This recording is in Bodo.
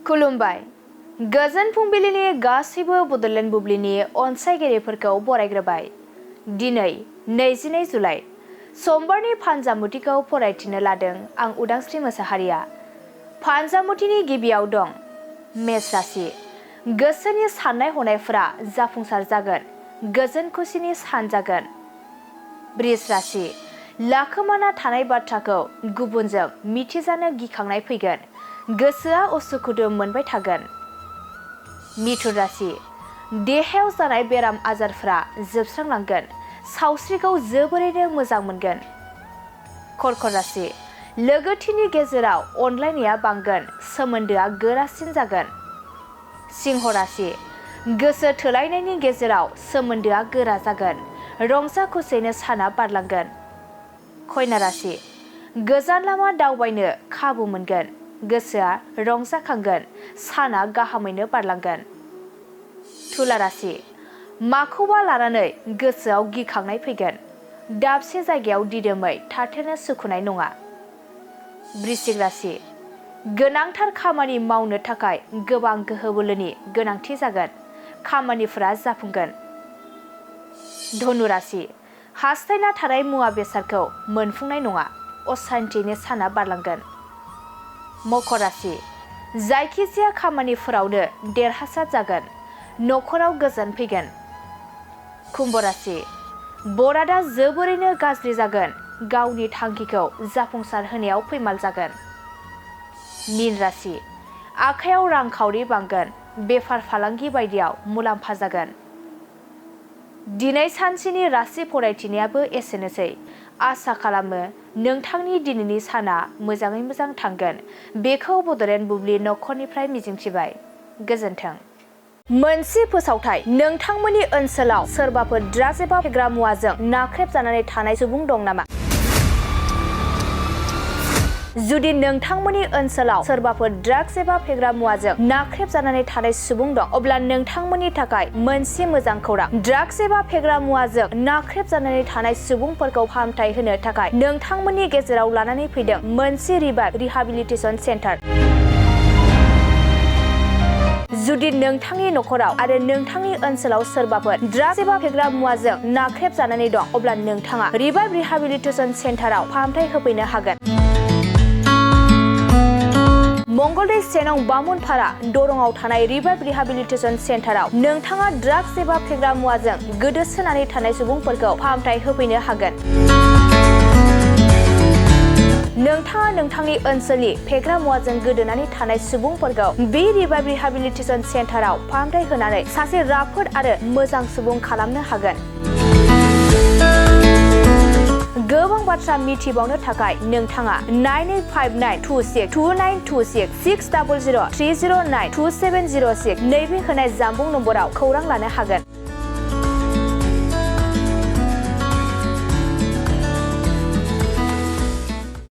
खुलुमबाय गोजोन फुंबिलिनि गासैबो बडलेण्ड बुब्लिनि अनसायगिरिफोरखौ बरायग्रोबाय। दिनै 22 जुलाइ समबारनि फानजामुथिखौ फरायथिनो लादों आं उदांस्रि मोसाहारिया। फानजामुथिनि गिबियाव दं मेष राशि। गोसोनि साननाय हनायफोरा जाफुंसार जागोन, गोजोन खुसिनि सान जागोन। बृष राशि। लाखोमाना थानाय बाथ्राखौ गुबुनजों मिथिजानो गिखांनाय फैगोन, गोसोआ उसुखुथु मोनबाय थागोन। मिथुन राशि। देहायाव जानाय बेराम आजारफोरा जोबस्रांलांगोन, सावस्रिखौ जोबोरैनो मोजां मोनगोन। कर्कट राशि। लोगोथिनि गेजेराव अनलायनाया बांगोन, सोमोन्दोआ गोरासिन जागोन। सिंह राशि। गोसो थोलायनायनि गेजेराव सोमोन्दोआ गोरा जागोन, रंजा खुसियैनो साना बारलांगोन। कन्या राशि। गोजान लामा दावबायनो खाबु मोनगोन, गोसोआ रंजाखांगोन, साना गाहामैनो बारलांगोन। तुला राशि। माखौबा लानानै गोसोआव गिखांनाय फैगोन, दाबसे जायगायाव दिदोमै थाथेरनो सुखुनाय नङा। वृश्चिक राशि। गोनांथार खामानि मावनो थाखाय गोबां गोहो बोलोनि गोनांथि जागोन, खामानिफोरा जाफुंगोन। धनु राशि। हास्थायना थानाय मुवा बेसादखौ मोनफुंनाय नङा, असान्थिनि साना बारलांगोन। मकर राशि। जायखिजाया खामानिफोरावनो देरहासार जागोन, नखराव गोजोन फैगोन। कुम्भ राशि। बरादा जोबोरैनो गाज्रि जागोन, गावनि थांखिखौ जाफुंसार होनायाव फैमाल जागोन। मीन राशि। आखायाव रांखावरि बांगोन, बेफार फालांगि बायदियाव मुलाम्फा जागोन। दिनै सानसेनि राशि फरायथिनायाबो एसेनोसै। आसा खालामो नोंथांनि दिनैनि साना मोजाङै मोजां थांगोन, बेखौ बडलेण्ड बुब्लि नखरनिफ्राय मिजिंथिबाय। गोजोन्थों। मोनसे फोसावथाय। नोंथांमोननि ओनसोलाव सोरबाफोर ड्राग्स एबा फेग्रा मुवाजों नाख्रेबजानानै थानाय सुबुं दं नामा? जुदि नोंथांमोननि ओनसोलाव सोरबाफोर ड्राग्स एबा फेग्रा मुवाजों नाख्रेबजानानै थानाय सुबुं दं, अब्ला नोंथांमोननि थाखाय मोनसे मोजां खौरां। ड्राग्स एबा फेग्रा मुवाजों नाख्रेबजानानै थानाय सुबुंफोरखौ फाहामथाय होनो थाखाय नोंथांमोननि गेजेराव लानानै फैदों मोनसे रिभाइभ रिहाबिलिटेसन सेन्टार। जुदि नोंथांनि नखराव आरो नोंथांनि ओनसोलाव सोरबाफोर ड्राग्स एबा फेग्रा मुवाजों नाख्रेबजानानै दं, अब्ला नोंथाङा रिभाइभ रिहाबिलिटेसन सेन्टाराव फाहामथाय होफैनो हागोन। मंगलदै 1 नं बामुनपारा दरंआव थानाय रिभाइभ रिहाबिलिटेसन सेन्टाराव नोंथाङा ड्राग्स एबा फेग्रा मुवाजों गोदोसोनानै थानाय सुबुंफोरखौ फाहामथाय होफैनो हागोन। नोंथाङा नोंथांनि ओनसोलनि फेग्रा मुवाजों गोदोनानै थानाय सुबुंफोरखौ बे रिभाइभ रिहाबिलिटेसन सेन्टाराव फाहामथाय होनानै सासे राफोद आरो मोजां सुबुं खालामनो हागोन। गोबां बाथ्रा मिथिबावनो थाखाय नोंथाङा 9859262926 60030927006 नैबे होनाय जानबुं नम्बराव खौरां लानो हागोन।